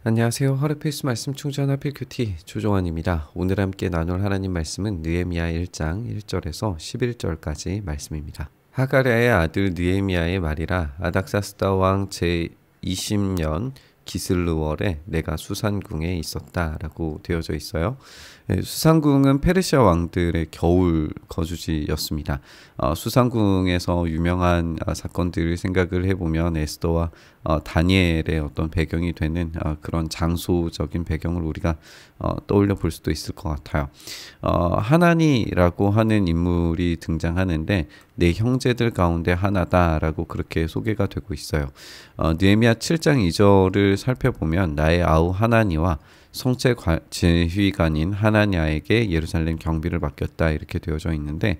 안녕하세요. 하루 필수 말씀 충전 하필 큐티 조종환입니다. 오늘 함께 나눌 하나님 말씀은 느헤미야 1장 1절에서 11절까지 말씀입니다. 하가랴의 아들 느헤미야의 말이라. 아닥사스다 왕 제20년 기슬르월에 내가 수산궁에 있었다라고 되어져 있어요. 수산궁은 페르시아 왕들의 겨울 거주지였습니다. 수산궁에서 유명한 사건들을 생각을 해보면 에스더와 다니엘의 어떤 배경이 되는 그런 장소적인 배경을 우리가 떠올려 볼 수도 있을 것 같아요. 하나니라고 하는 인물이 등장하는데 내 형제들 가운데 하나다라고 그렇게 소개가 되고 있어요. 느헤미야 7장 2절을 살펴보면 나의 아우 하나니와 성체 지휘관인 하나냐에게 예루살렘 경비를 맡겼다 이렇게 되어져 있는데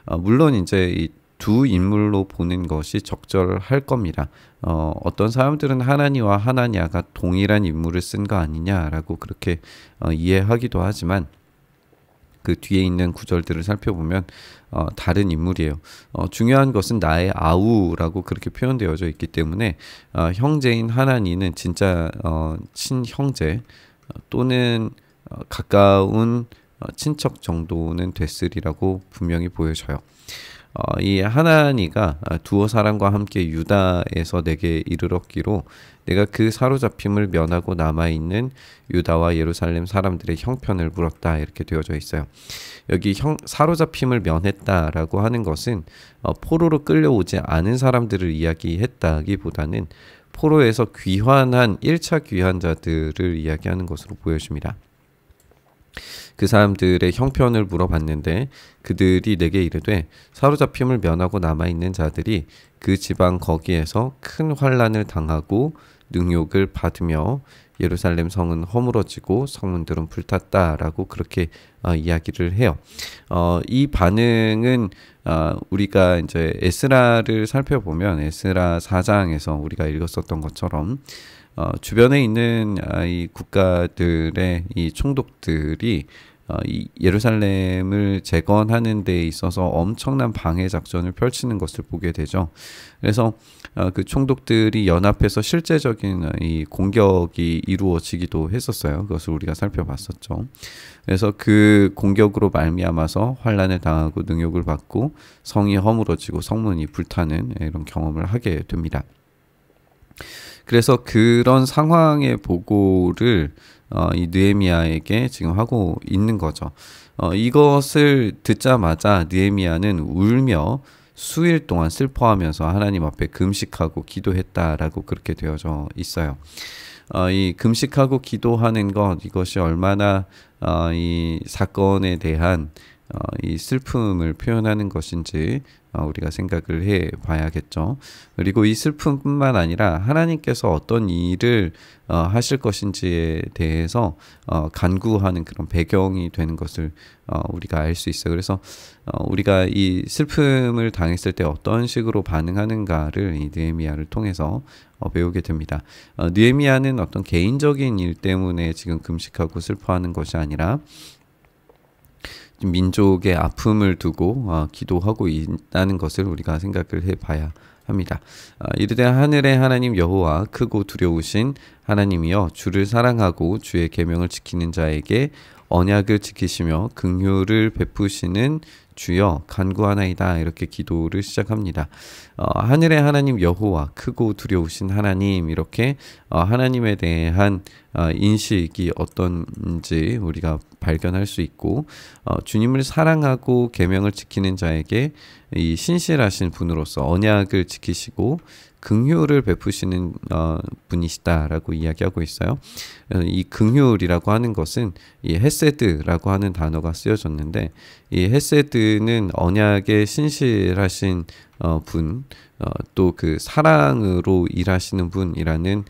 물론 이제 이 두 인물로 보는 것이 적절할 겁니다. 어떤 사람들은 하나니와 하나냐가 동일한 인물을 쓴 거 아니냐라고 그렇게 이해하기도 하지만 그 뒤에 있는 구절들을 살펴보면 다른 인물이에요. 중요한 것은 나의 아우라고 그렇게 표현되어져 있기 때문에 형제인 하나니는 진짜 친형제 또는 가까운 친척 정도는 됐으리라고 분명히 보여져요. 이 하나니가 두어 사람과 함께 유다에서 내게 이르렀기로 내가 그 사로잡힘을 면하고 남아있는 유다와 예루살렘 사람들의 형편을 물었다 이렇게 되어져 있어요. 여기 사로잡힘을 면했다라고 하는 것은 포로로 끌려오지 않은 사람들을 이야기했다기보다는 포로에서 귀환한 1차 귀환자들을 이야기하는 것으로 보여집니다. 그 사람들의 형편을 물어봤는데 그들이 내게 이르되 사로잡힘을 면하고 남아있는 자들이 그 지방 거기에서 큰 환난을 당하고 능욕을 받으며 예루살렘 성은 허물어지고 성문들은 불탔다라고 그렇게 이야기를 해요. 이 반응은 우리가 이제 에스라를 살펴보면 에스라 4장에서 우리가 읽었었던 것처럼 주변에 있는 이 국가들의 이 총독들이 이 예루살렘을 재건하는 데 있어서 엄청난 방해 작전을 펼치는 것을 보게 되죠. 그래서 그 총독들이 연합해서 실제적인 이 공격이 이루어지기도 했었어요. 그것을 우리가 살펴봤었죠. 그래서 그 공격으로 말미암아서 환난을 당하고 능욕을 받고 성이 허물어지고 성문이 불타는 이런 경험을 하게 됩니다. 그래서 그런 상황의 보고를 이 느헤미야에게 지금 하고 있는 거죠. 이것을 듣자마자 느헤미야는 울며 수일 동안 슬퍼하면서 하나님 앞에 금식하고 기도했다라고 그렇게 되어져 있어요. 이 금식하고 기도하는 것 이것이 얼마나 이 사건에 대한 이 슬픔을 표현하는 것인지 우리가 생각을 해 봐야겠죠. 그리고 이 슬픔뿐만 아니라 하나님께서 어떤 일을 하실 것인지에 대해서 간구하는 그런 배경이 되는 것을 우리가 알 수 있어요. 그래서 우리가 이 슬픔을 당했을 때 어떤 식으로 반응하는가를 이 느헤미야를 통해서 배우게 됩니다. 느헤미야는 어떤 개인적인 일 때문에 지금 금식하고 슬퍼하는 것이 아니라 민족의 아픔을 두고 기도하고 있다는 것을 우리가 생각을 해봐야 합니다. 이르되 하늘의 하나님 여호와 크고 두려우신 하나님이여 주를 사랑하고 주의 계명을 지키는 자에게 언약을 지키시며 긍휼을 베푸시는 주여 간구하나이다 이렇게 기도를 시작합니다. 하늘의 하나님 여호와 크고 두려우신 하나님 이렇게 하나님에 대한 인식이 어떤지 우리가 발견할 수 있고 주님을 사랑하고 계명을 지키는 자에게 이 신실하신 분으로서 언약을 지키시고 긍휼을 베푸시는 분이시다라고 이야기하고 있어요. 이 긍휼이라고 하는 것은 이 헤세드라고 하는 단어가 쓰여졌는데 이 헤세드는 언약에 신실하신 분, 또 그 사랑으로 일하시는 분이라는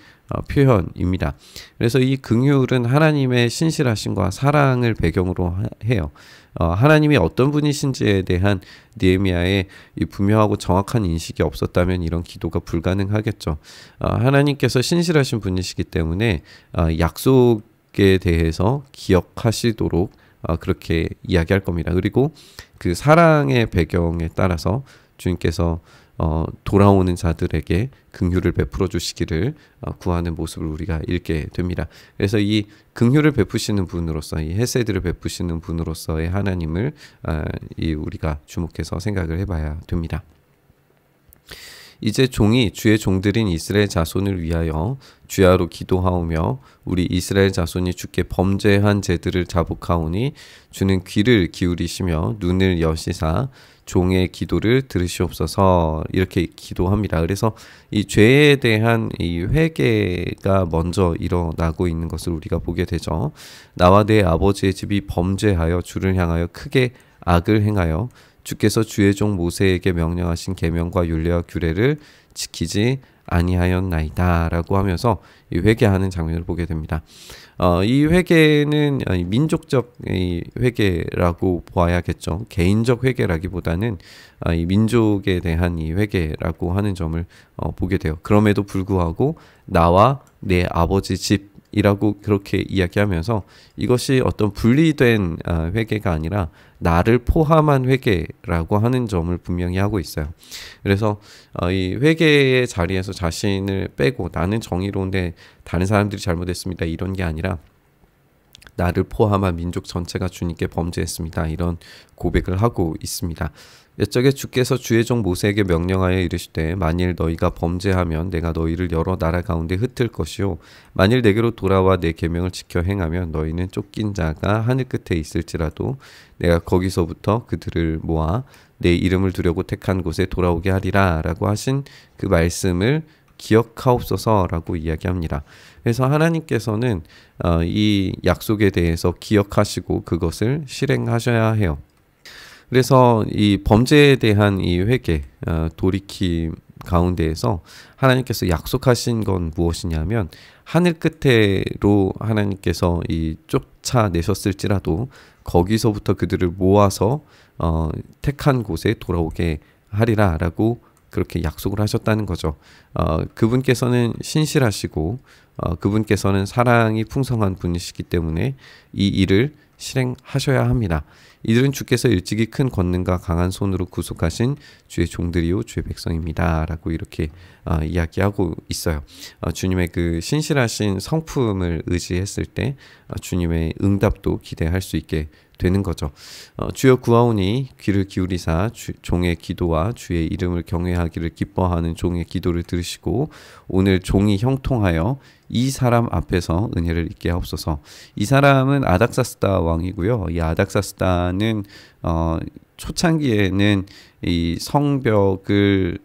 표현입니다. 그래서 이 긍휼은 하나님의 신실하심과 사랑을 배경으로 해요. 하나님이 어떤 분이신지에 대한 느헤미야의 이 분명하고 정확한 인식이 없었다면 이런 기도가 불가능하겠죠. 하나님께서 신실하신 분이시기 때문에 약속에 대해서 기억하시도록 그렇게 이야기할 겁니다. 그리고 그 사랑의 배경에 따라서 주님께서 돌아오는 자들에게 긍휼을 베풀어 주시기를 구하는 모습을 우리가 읽게 됩니다. 그래서 이 긍휼을 베푸시는 분으로서, 이 헤세드를 베푸시는 분으로서의 하나님을 우리가 주목해서 생각을 해봐야 됩니다. 이제 종이 주의 종들인 이스라엘 자손을 위하여 주야로 기도하오며 우리 이스라엘 자손이 주께 범죄한 죄들을 자복하오니 주는 귀를 기울이시며 눈을 여시사 종의 기도를 들으시옵소서, 이렇게 기도합니다. 그래서 이 죄에 대한 이 회개가 먼저 일어나고 있는 것을 우리가 보게 되죠. 나와 내 아버지의 집이 범죄하여 주를 향하여 크게 악을 행하여 주께서 주의 종 모세에게 명령하신 계명과 율례와 규례를 지키지 아니하였나이다 라고 하면서 이 회개하는 장면을 보게 됩니다. 이 회개는 민족적 회개라고 보아야겠죠. 개인적 회개라기보다는 이 민족에 대한 이 회개라고 하는 점을 보게 돼요. 그럼에도 불구하고 나와 내 아버지 집이라고 그렇게 이야기하면서 이것이 어떤 분리된 회개가 아니라 나를 포함한 회개라고 하는 점을 분명히 하고 있어요. 그래서 이 회개의 자리에서 자신을 빼고 나는 정의로운데 다른 사람들이 잘못했습니다, 이런 게 아니라 나를 포함한 민족 전체가 주님께 범죄했습니다, 이런 고백을 하고 있습니다. 옛적에 주께서 주의 종 모세에게 명령하여 이르시되 만일 너희가 범죄하면 내가 너희를 여러 나라 가운데 흩을 것이요 만일 내게로 돌아와 내 계명을 지켜 행하면 너희는 쫓긴 자가 하늘 끝에 있을지라도 내가 거기서부터 그들을 모아 내 이름을 두려고 택한 곳에 돌아오게 하리라 라고 하신 그 말씀을 기억하옵소서라고 이야기합니다. 그래서 하나님께서는 이 약속에 대해서 기억하시고 그것을 실행하셔야 해요. 그래서 이 범죄에 대한 이 회개, 돌이킴 가운데에서 하나님께서 약속하신 건 무엇이냐면 하늘 끝에로 하나님께서 이 쫓아내셨을지라도 거기서부터 그들을 모아서 택한 곳에 돌아오게 하리라 라고 그렇게 약속을 하셨다는 거죠. 그분께서는 신실하시고 그분께서는 사랑이 풍성한 분이시기 때문에 이 일을 실행하셔야 합니다. 이들은 주께서 일찍이 큰 권능과 강한 손으로 구속하신 주의 종들이요 주의 백성입니다 라고 이렇게 이야기하고 있어요. 주님의 그 신실하신 성품을 의지했을 때 주님의 응답도 기대할 수 있게 되는 거죠. 주여 구하오니 귀를 기울이사 종의 기도와 주의 이름을 경외하기를 기뻐하는 종의 기도를 들으시고 오늘 종이 형통하여 이 사람 앞에서 은혜를 입게 하옵소서. 이 사람은 아닥사스다 왕이고요. 이 아닥사스다는 초창기에는 이 성벽을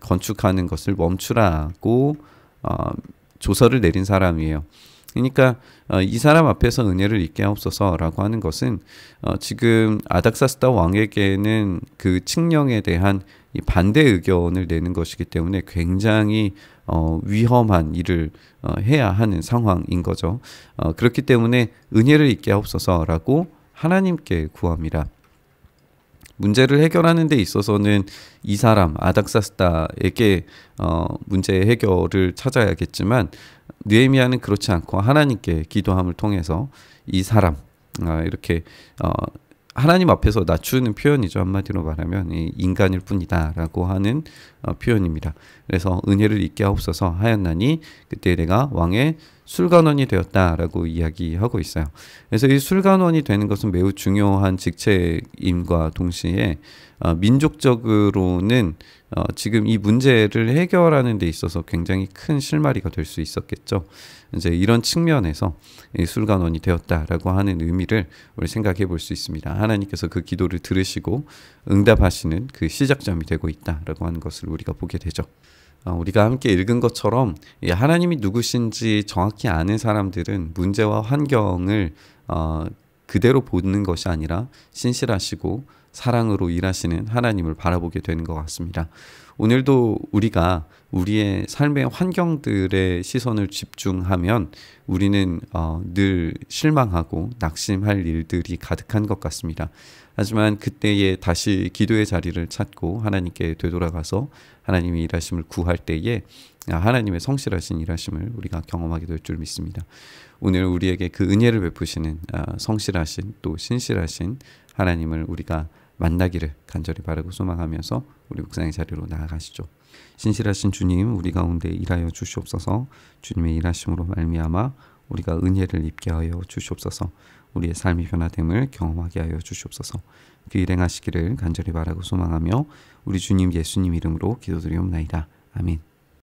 건축하는 것을 멈추라고 조서를 내린 사람이에요. 그러니까 이 사람 앞에서 은혜를 입게 하옵소서라고 하는 것은 지금 아닥사스다 왕에게는 그 칙령에 대한 이 반대 의견을 내는 것이기 때문에 굉장히 위험한 일을 해야 하는 상황인 거죠. 그렇기 때문에 은혜를 입게 하옵소서라고 하나님께 구합니다. 문제를 해결하는 데 있어서는 이 사람 아닥사스다에게 문제의 해결을 찾아야겠지만 느헤미야는 그렇지 않고 하나님께 기도함을 통해서 이 사람 이렇게 하나님 앞에서 낮추는 표현이죠. 한마디로 말하면 인간일 뿐이다 라고 하는 표현입니다. 그래서 은혜를 입게 하옵소서 하였나니 그때 내가 왕의 술관원이 되었다라고 이야기하고 있어요. 그래서 이 술관원이 되는 것은 매우 중요한 직책임과 동시에 민족적으로는 지금 이 문제를 해결하는 데 있어서 굉장히 큰 실마리가 될 수 있었겠죠. 이제 이런 측면에서 이 술관원이 되었다라고 하는 의미를 우리 생각해 볼 수 있습니다. 하나님께서 그 기도를 들으시고 응답하시는 그 시작점이 되고 있다라고 하는 것을 우리가 보게 되죠. 우리가 함께 읽은 것처럼 하나님이 누구신지 정확히 아는 사람들은 문제와 환경을 그대로 보는 것이 아니라 신실하시고 사랑으로 일하시는 하나님을 바라보게 되는 것 같습니다. 오늘도 우리가 우리의 삶의 환경들의 시선을 집중하면 우리는 늘 실망하고 낙심할 일들이 가득한 것 같습니다. 하지만 그때에 다시 기도의 자리를 찾고 하나님께 되돌아가서 하나님의 일하심을 구할 때에 하나님의 성실하신 일하심을 우리가 경험하게 될 줄 믿습니다. 오늘 우리에게 그 은혜를 베푸시는 성실하신 또 신실하신 하나님을 우리가 만나기를 간절히 바라고 소망하면서 우리 묵상의 자리로 나아가시죠. 신실하신 주님, 우리 가운데 일하여 주시옵소서. 주님의 일하심으로 말미암아 우리가 은혜를 입게 하여 주시옵소서. 우리의 삶이 변화됨을 경험하게 하여 주시옵소서. 그 일 행하시기를 간절히 바라고 소망하며 우리 주님 예수님 이름으로 기도드리옵나이다. 아멘.